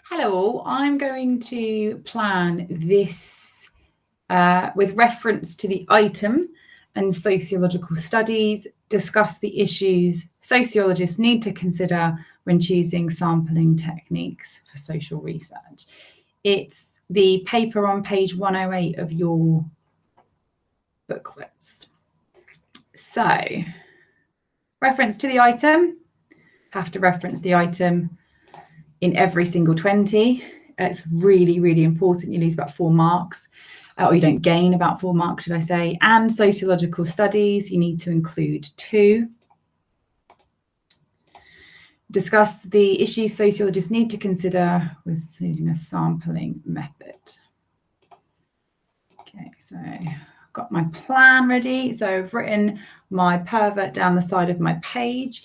Hello all, I'm going to plan this with reference to the item and sociological studies, discuss the issues sociologists need to consider when choosing sampling techniques for social research. It's the paper on page 108 of your booklets. So, reference to the item, have to reference the item in every single 20. It's really, really important. You lose about 4 marks, or you don't gain about 4 marks, should I say. And sociological studies, you need to include 2. Discuss the issues sociologists need to consider with using a sampling method. Okay, so I've got my plan ready. So I've written my pervert down the side of my page.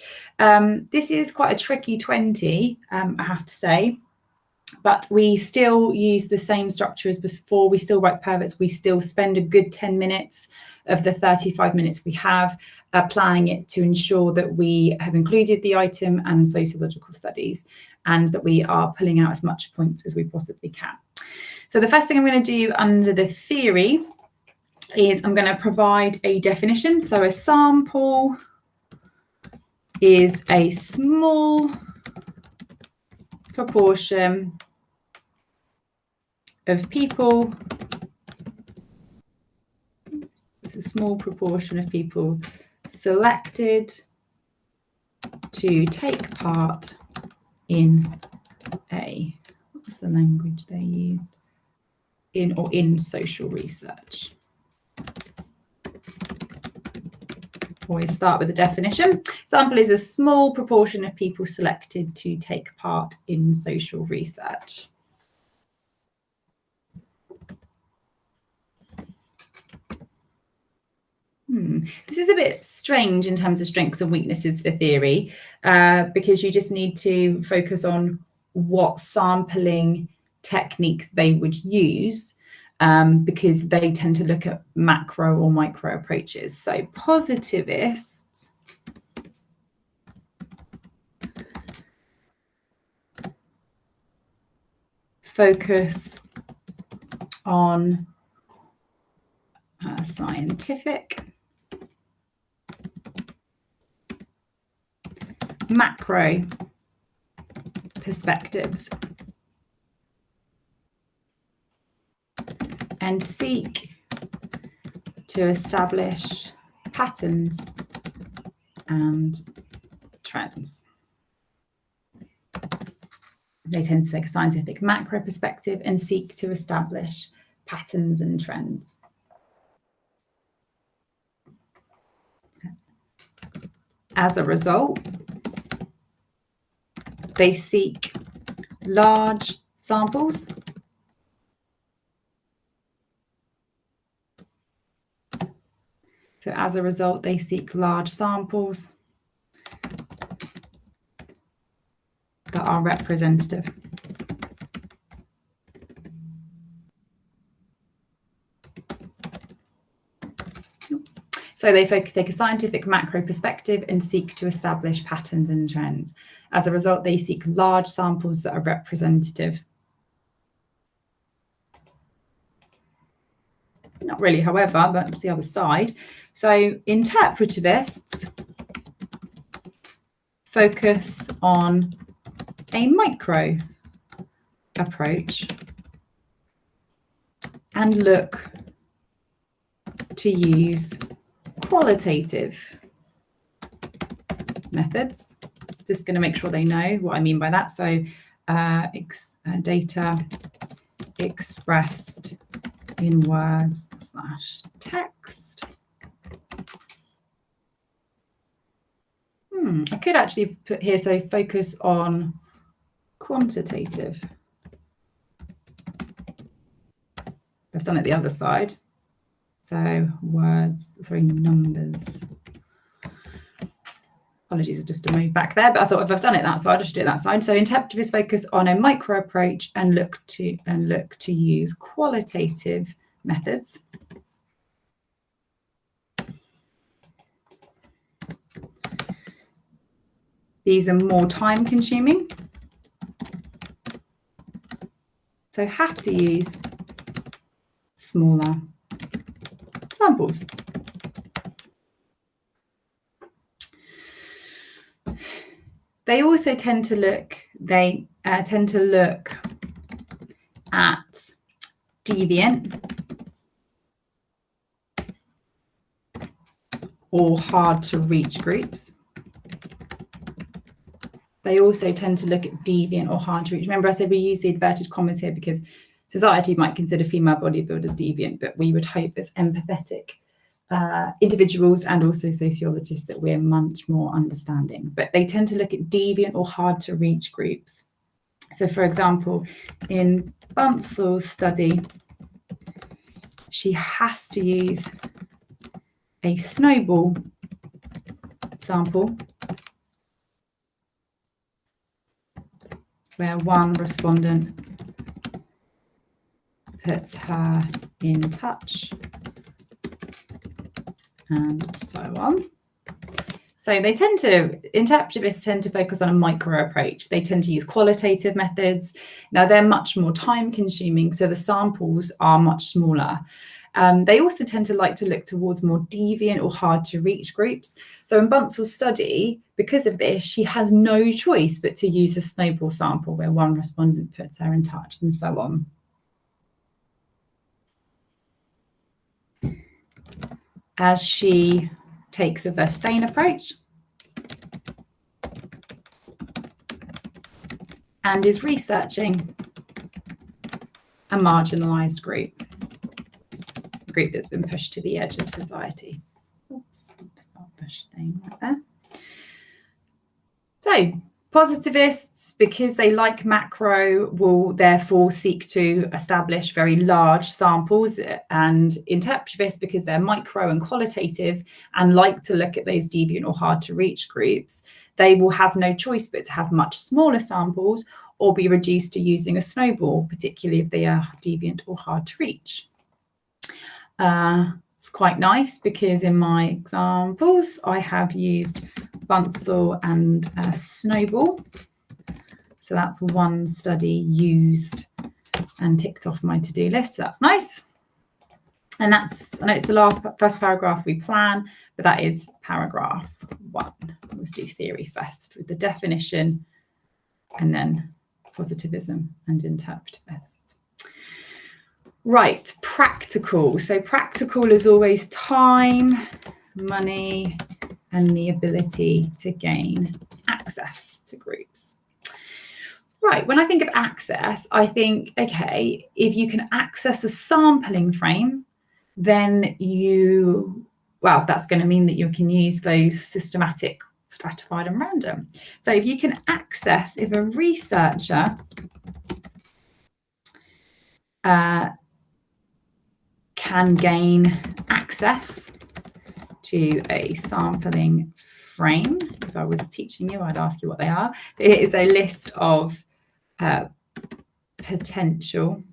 This is quite a tricky 20, I have to say, but we still use the same structure as before. We still write perverts. We still spend a good 10 minutes of the 35 minutes we have planning it to ensure that we have included the item and sociological studies, and that we are pulling out as much points as we possibly can. So the first thing I'm going to do under the theory is I'm going to provide a definition. So a sample is a small proportion of people. It's a small proportion of people selected to take part in a, what was the language they used? In social research. Always start with the definition. Sample is a small proportion of people selected to take part in social research. This is a bit strange in terms of strengths and weaknesses for theory, because you just need to focus on what sampling techniques they would use, because they tend to look at macro or micro approaches. So positivists focus on scientific, macro perspectives and seek to establish patterns and trends. They tend to take a scientific macro perspective and seek to establish patterns and trends. As a result, they seek large samples that are representative. So they take a scientific macro perspective and seek to establish patterns and trends. As a result, they seek large samples that are representative. Not really, however, but it's the other side. So interpretivists focus on a micro approach and look to use qualitative methods. Just going to make sure they know what I mean by that. So data expressed in words / text. I could actually put here, so focus on quantitative. I've done it the other side. So numbers. Apologies, I just moved back there, but I thought if I've done it that side, I should do it that side. So interpretivists focus on a micro approach and look to use qualitative methods. These are more time consuming So have to use smaller samples. They also tend to look, at deviant or hard to reach groups. They also tend to look at deviant or hard to reach. Remember, I said we use the inverted commas here because society might consider female bodybuilders deviant, but we would hope as empathetic individuals and also sociologists that we're much more understanding. But they tend to look at deviant or hard to reach groups. So, for example, in Bunsel's study, she has to use a snowball sample where one respondent puts her in touch and so on. So they tend to, interpretivists tend to focus on a micro approach. They tend to use qualitative methods. Now they're much more time consuming, so the samples are much smaller. They also tend to like to look towards more deviant or hard to reach groups. So in Bunsel's study, because of this, she has no choice but to use a snowball sample where one respondent puts her in touch and so on. As she takes a Verstein approach and is researching a marginalized group, a group that's been pushed to the edge of society. Oops, Verstein right there. So positivists, because they like macro, will therefore seek to establish very large samples, and interpretivists, because they're micro and qualitative and like to look at those deviant or hard to reach groups, they will have no choice but to have much smaller samples or be reduced to using a snowball, particularly if they are deviant or hard to reach. It's quite nice because in my examples, I have used Bunsel and a snowball. So that's one study used and ticked off my to-do list. So that's nice. And that's, I know it's the first paragraph we plan, but that is paragraph 1. Let's do theory first with the definition and then positivism and interpretivists. Right, practical. So practical is always time, money, and the ability to gain access to groups. Right, when I think of access, I think, okay, if you can access a sampling frame, then that's going to mean that you can use those systematic, stratified, and random. So if you can access, if a researcher can gain access to a sampling frame. If I was teaching you, I'd ask you what they are. It is a list of potential.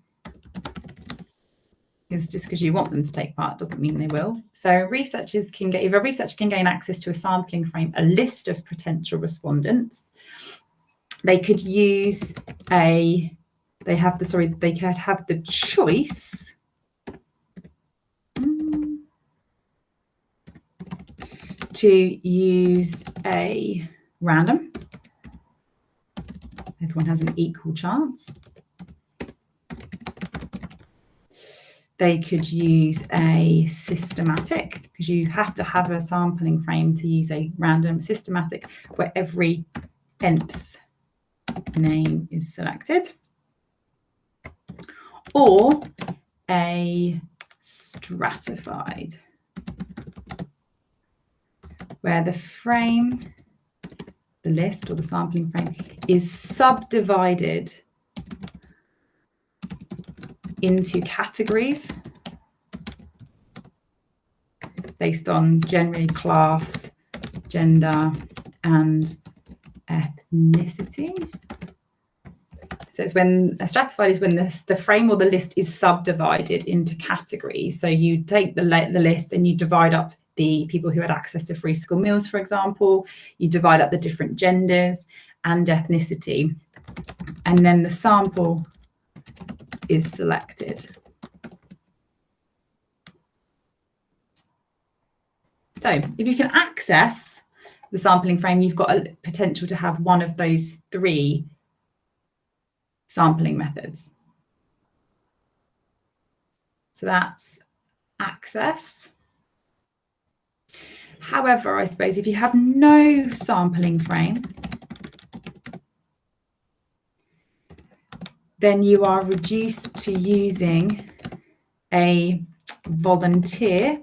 It's just because you want them to take part doesn't mean they will. So researchers can get, if a researcher can gain access to a sampling frame, a list of potential respondents, they could use they could have the choice to use a random. Everyone has an equal chance. They could use a systematic, because you have to have a sampling frame to use a random. Systematic, where every nth name is selected. Or a stratified, where the frame, the list or the sampling frame, is subdivided into categories based on generally class, gender, and ethnicity. So it's when a stratified is when the frame or the list is subdivided into categories. So you take the list and you divide up the people who had access to free school meals, for example. You divide up the different genders and ethnicity. And then the sample is selected. So if you can access the sampling frame, you've got a potential to have one of those 3 sampling methods. So that's access. However, I suppose if you have no sampling frame, then you are reduced to using a volunteer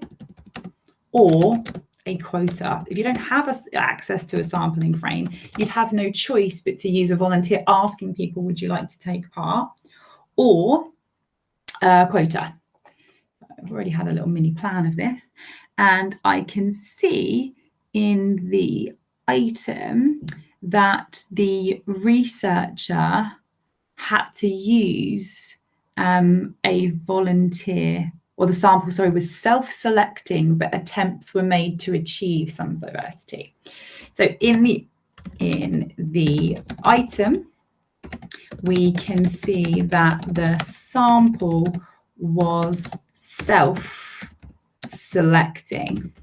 or a quota. If you don't have access to a sampling frame, you'd have no choice but to use a volunteer asking people, would you like to take part, or a quota. I've already had a little mini plan of this, and I can see in the item that the researcher had to use a volunteer, or the sample, sorry, was self-selecting, but attempts were made to achieve some diversity. So in the item, we can see that the sample was self-selecting.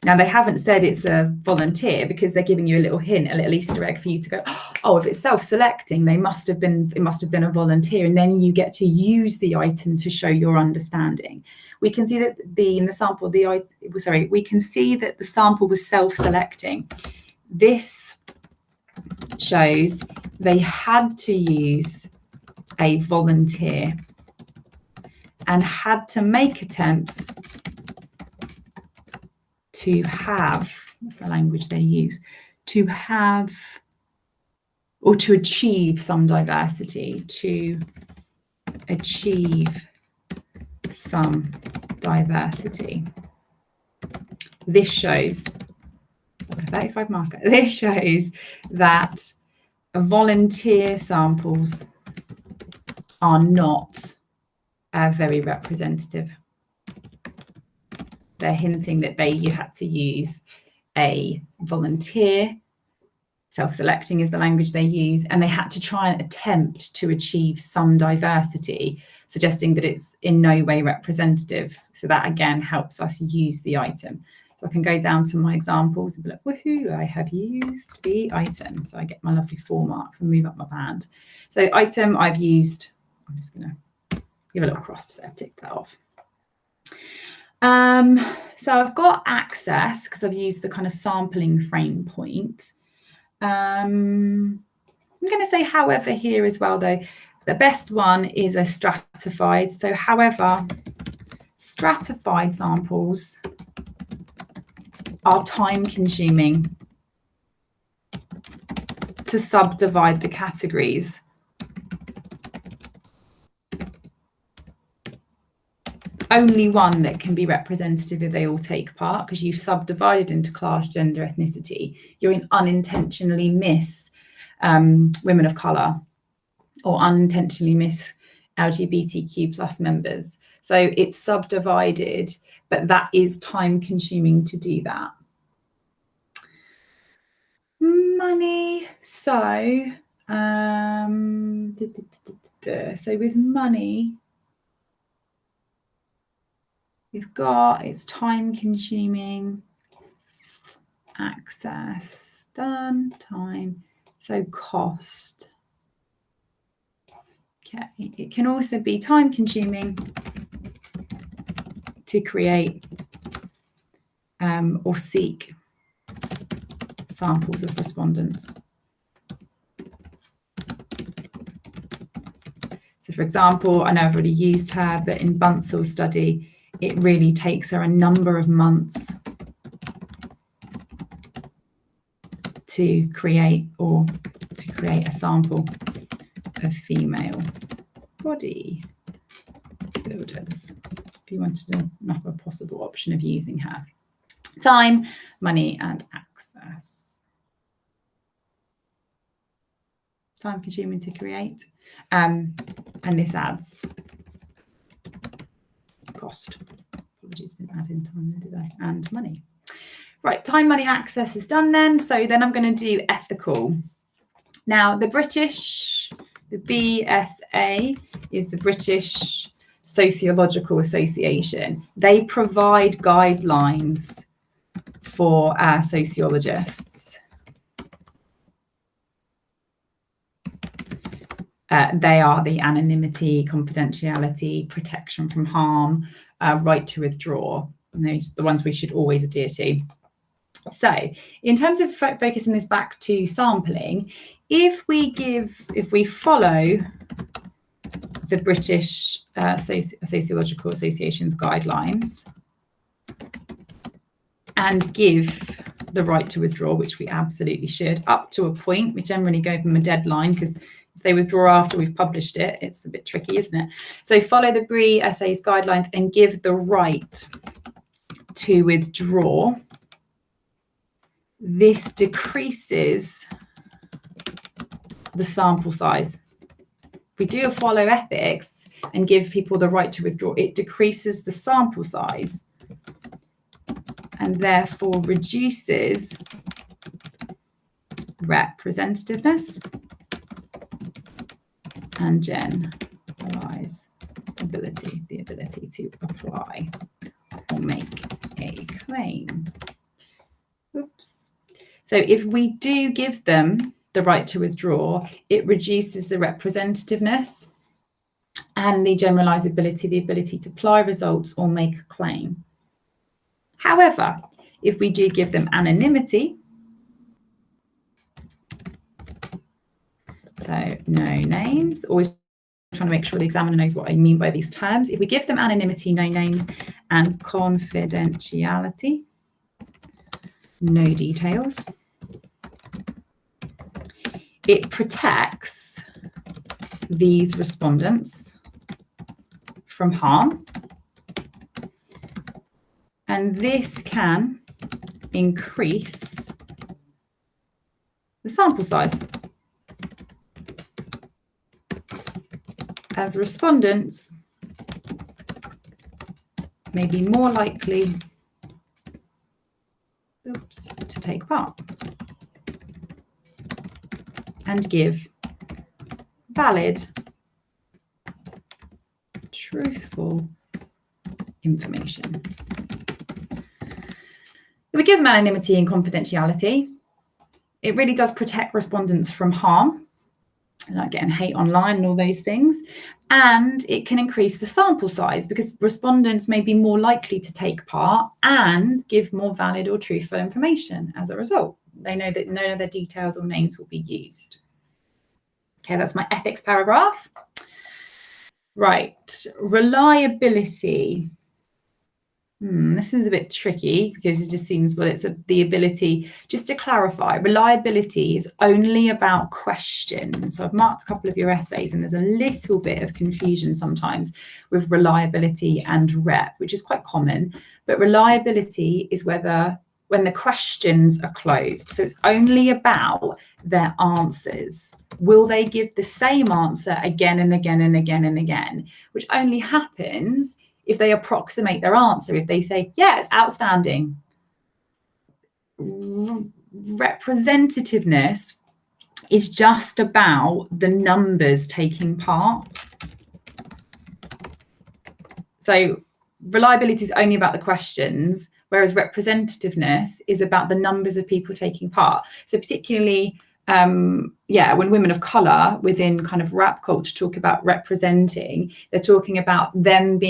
Now, they haven't said it's a volunteer because they're giving you a little hint, a little Easter egg for you to go, oh, if it's self-selecting, it must have been a volunteer. And then you get to use the item to show your understanding. We can see that we can see that the sample was self-selecting. This shows they had to use a volunteer and had to make attempts to have, what's the language they use, to have or to achieve some diversity, to achieve some diversity. This shows, like a 35 marker, this shows that volunteer samples are not very representative. They're hinting that you had to use a volunteer. Self-selecting is the language they use, and they had to try and attempt to achieve some diversity, suggesting that it's in no way representative. So that again helps us use the item. So I can go down to my examples and be like, woohoo, I have used the item. So I get my lovely 4 marks and move up my band. So item I've used, I'm just going to give a little cross to say I've ticked that off. So I've got access because I've used the kind of sampling frame point. I'm going to say however here as well, though. The best one is a stratified. So however, stratified samples are time consuming to subdivide the categories. Only one that can be representative if they all take part, because you've subdivided into class, gender, ethnicity. You're unintentionally miss women of colour or unintentionally miss LGBTQ plus members. So it's subdivided, but that is time consuming to do that. Money. So, so with money, we've got it's time consuming, access, done, time, so cost. Okay, it can also be time consuming to create or seek samples of respondents. So for example, I know I've already used her, but in Bunsel's study, it really takes her a number of months to create a sample of female body builders. If you wanted another possible option of using her. Time, money, and access. Time consuming to create. And this adds cost. Apologies, didn't add in time, did I? And money. Right, time, money, access is done then. So then I'm going to do ethical. Now, the BSA is the British Sociological Association. They provide guidelines for our sociologists. They are the anonymity, confidentiality, protection from harm, right to withdraw. And those are the ones we should always adhere to. So in terms of focusing this back to sampling, if we follow the British Sociological Association's guidelines and give the right to withdraw, which we absolutely should, up to a point. We generally go them a deadline, because if they withdraw after we've published it, it's a bit tricky, isn't it? So follow the BRE SA's guidelines and give the right to withdraw. This decreases the sample size. If we do a follow ethics and give people the right to withdraw, it decreases the sample size and therefore reduces representativeness and generalizability, the ability to apply or make a claim. Oops. So if we do give them the right to withdraw, it reduces the representativeness and the generalizability, the ability to apply results or make a claim. However, if we do give them anonymity, so no names, always trying to make sure the examiner knows what I mean by these terms. If we give them anonymity, no names, and confidentiality, no details, it protects these respondents from harm. And this can increase the sample size, as respondents may be more likely to take part and give valid, truthful information. If we give them anonymity and confidentiality, it really does protect respondents from harm, like getting hate online and all those things. And it can increase the sample size because respondents may be more likely to take part and give more valid or truthful information as a result. They know that none of their details or names will be used. Okay, that's my ethics paragraph. Right, reliability. This is a bit tricky because it just seems, well, it's the ability, just to clarify, reliability is only about questions. So I've marked a couple of your essays and there's a little bit of confusion sometimes with reliability and rep, which is quite common. But reliability is when the questions are closed. So it's only about their answers. Will they give the same answer again and again and again and again, which only happens if they approximate their answer, if they say, yeah, it's outstanding. Representativeness is just about the numbers taking part. So reliability is only about the questions, whereas representativeness is about the numbers of people taking part. So particularly, when women of colour within kind of rap culture talk about representing, they're talking about them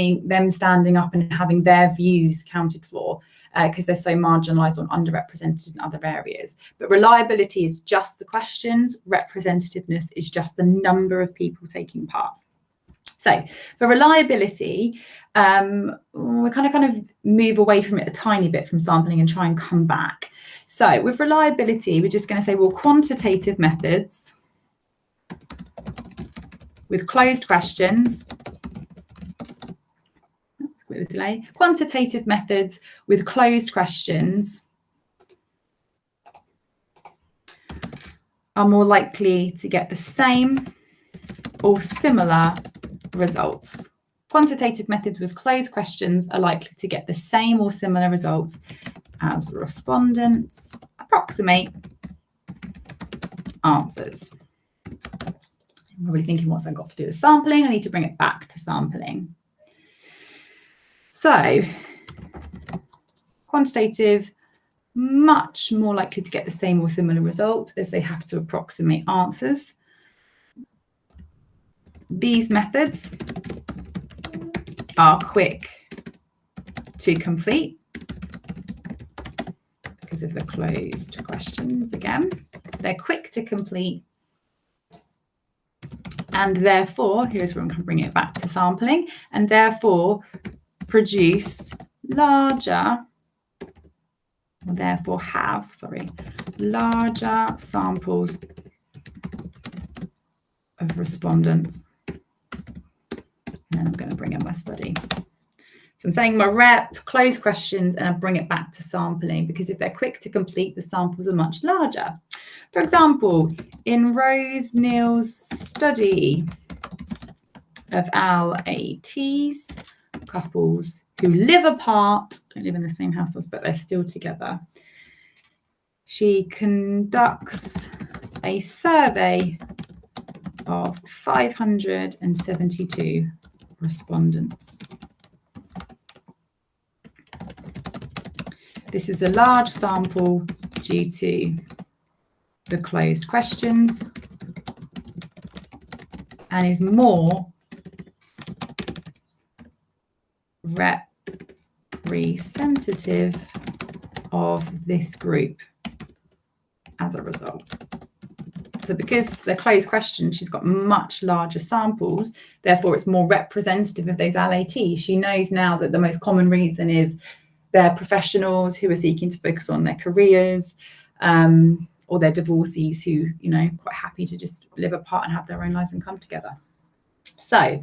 standing up and having their views counted for because they're so marginalised or underrepresented in other areas. But reliability is just the questions, representativeness is just the number of people taking part. So for reliability, we kind of move away from it a tiny bit from sampling and try and come back. So with reliability, we're just going to say, well, quantitative methods with closed questions. That's a bit of a delay. Quantitative methods with closed questions are more likely to get the same or similar results. Quantitative methods with closed questions are likely to get the same or similar results as respondents approximate answers. probably thinking, what's that got to do with sampling? I need to bring it back to sampling. So quantitative, much more likely to get the same or similar result as they have to approximate answers. These methods are quick to complete because of the closed questions again. They're quick to complete, and therefore, here's where I'm going to bring it back to sampling, and therefore produce larger, or therefore have, larger samples of respondents. And then I'm going to bring in my study. So I'm saying my rep, close questions, and I bring it back to sampling, because if they're quick to complete, the samples are much larger. For example, in Rose Neal's study of LATs, couples who live apart, don't live in the same households, but they're still together, she conducts a survey of 572 respondents. This is a large sample due to the closed questions and is more representative of this group as a result. So because they're closed questions, she's got much larger samples, therefore it's more representative of those LATs. She knows now that the most common reason is they're professionals who are seeking to focus on their careers, or they're divorcees who, you know, quite happy to just live apart and have their own lives and come together. So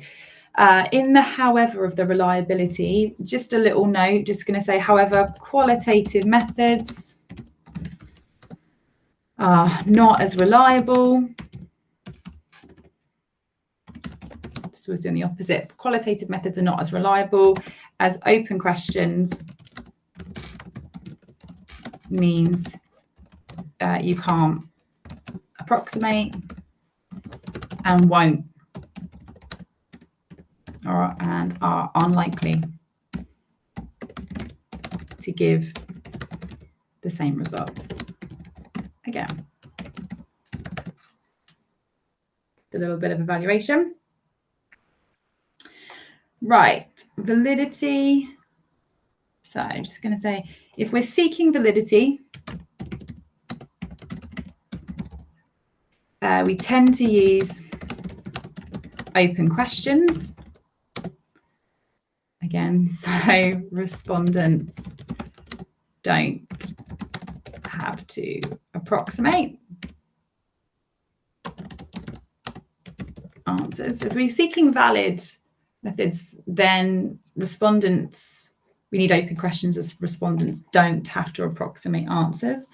in the however of the reliability, just a little note, just going to say, however, qualitative methods are not as reliable. So it's doing the opposite. Qualitative methods are not as reliable as open questions means you can't approximate and won't, and are unlikely to give the same results. Again, a little bit of evaluation. Right, validity. So I'm just going to say, if we're seeking validity, we tend to use open questions. Again, so respondents don't have to approximate answers. If we're seeking valid methods, then respondents, we need open questions as respondents don't have to approximate answers.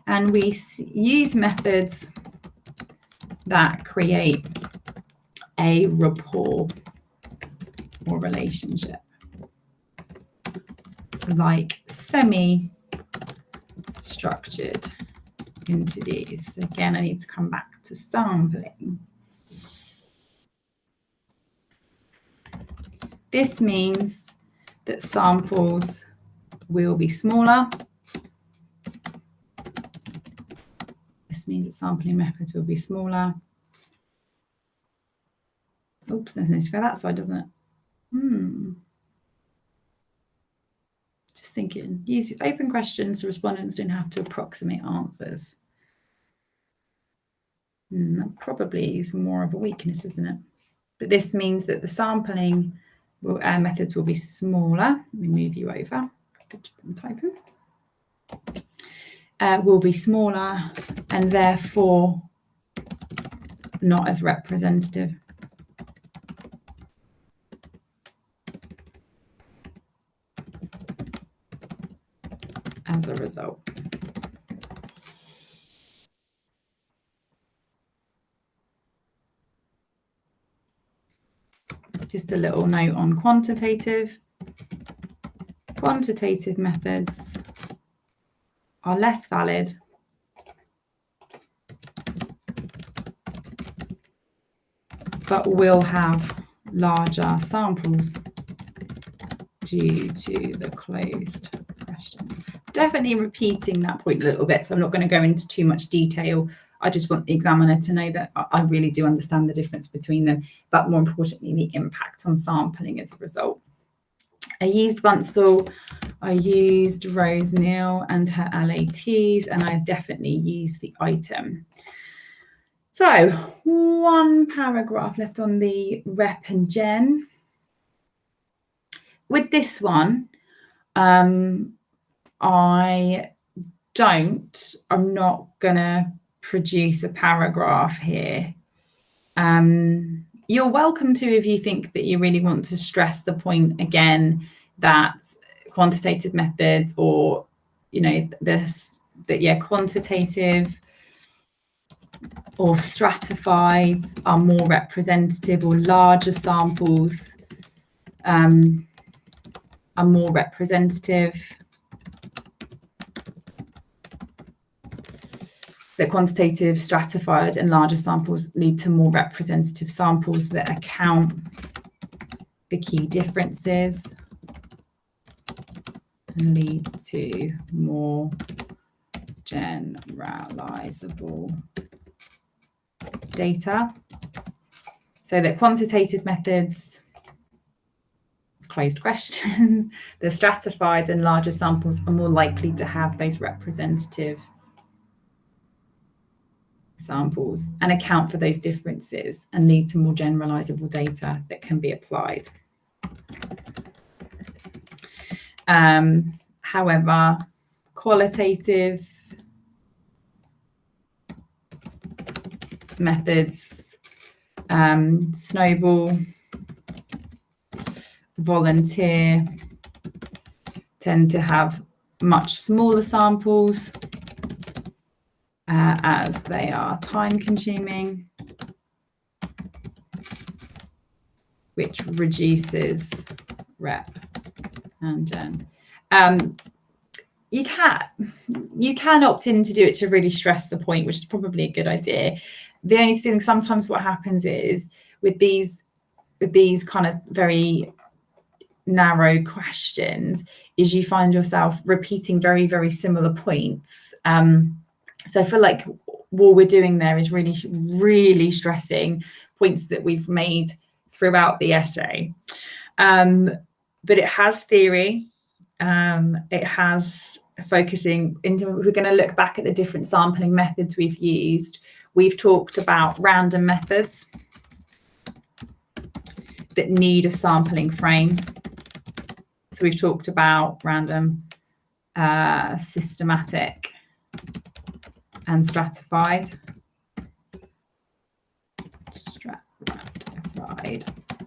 And we use methods that create a rapport or relationship, like semi-structured interviews. Again, I need to come back to sampling. This means that samples will be smaller. This means that sampling methods will be smaller. Oops, there's no for that side, doesn't it? Just thinking, use open questions so respondents don't have to approximate answers. That probably is more of a weakness, isn't it? But this means that the sampling methods will be smaller. Let me move you over. I'm typing. Will be smaller and therefore not as representative. As a result. Just a little note on quantitative. Quantitative methods are less valid but will have larger samples due to the closed questions. Definitely repeating that point a little bit, so I'm not going to go into too much detail. I just want the examiner to know that I really do understand the difference between them, but more importantly, the impact on sampling as a result. I used Bunsell, I used Rose Neal and her LATs, and I definitely used the item. So one paragraph left on the rep and gen. With this one, I'm not gonna produce a paragraph here. You're welcome to if you think that you really want to stress the point again that quantitative methods, or quantitative or stratified are more representative, or larger samples are more representative. That quantitative, stratified and larger samples lead to more representative samples that account the key differences and lead to more generalizable data. So that quantitative methods, closed questions, the stratified and larger samples are more likely to have those representative samples and account for those differences and lead to more generalizable data that can be applied. However, qualitative methods, snowball, volunteer, tend to have much smaller samples as they are time consuming, which reduces rep and gen. You can opt in to do it to really stress the point, which is probably a good idea. The only thing sometimes what happens is with these kind of very narrow questions is you find yourself repeating very, very similar points. So I feel like what we're doing there is really, really stressing points that we've made throughout the essay. But it has theory. It has focusing into, we're going to look back at the different sampling methods we've used. We've talked about random methods that need a sampling frame. So we've talked about random, systematic, and stratified.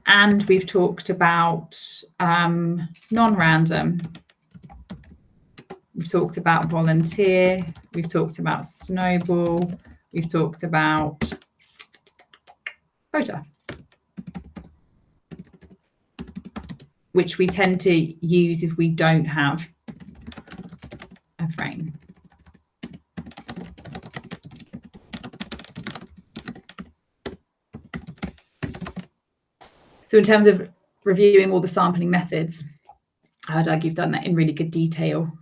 And we've talked about non-random. We've talked about volunteer. We've talked about snowball. We've talked about quota, which we tend to use if we don't have a frame. So in terms of reviewing all the sampling methods, I would argue you've done that in really good detail.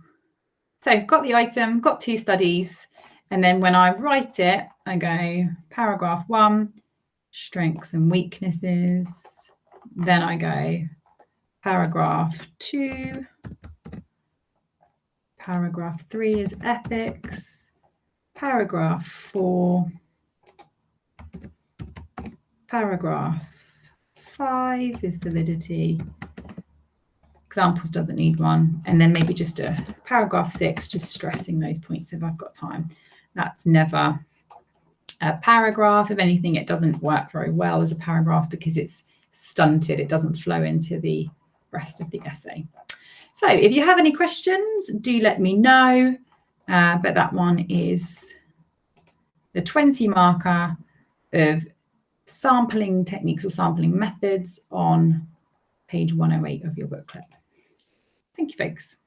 So got the item, got 2 studies, and then when I write it, I go paragraph 1, strengths and weaknesses. Then I go paragraph 2, paragraph 3 is ethics, paragraph 4, paragraph 5 is validity. Examples doesn't need one. And then maybe just a paragraph 6, just stressing those points if I've got time. That's never a paragraph. If anything, it doesn't work very well as a paragraph because it's stunted. It doesn't flow into the rest of the essay. So if you have any questions, do let me know. But that one is the 20 marker of sampling techniques or sampling methods on page 108 of your booklet. Thank you, folks.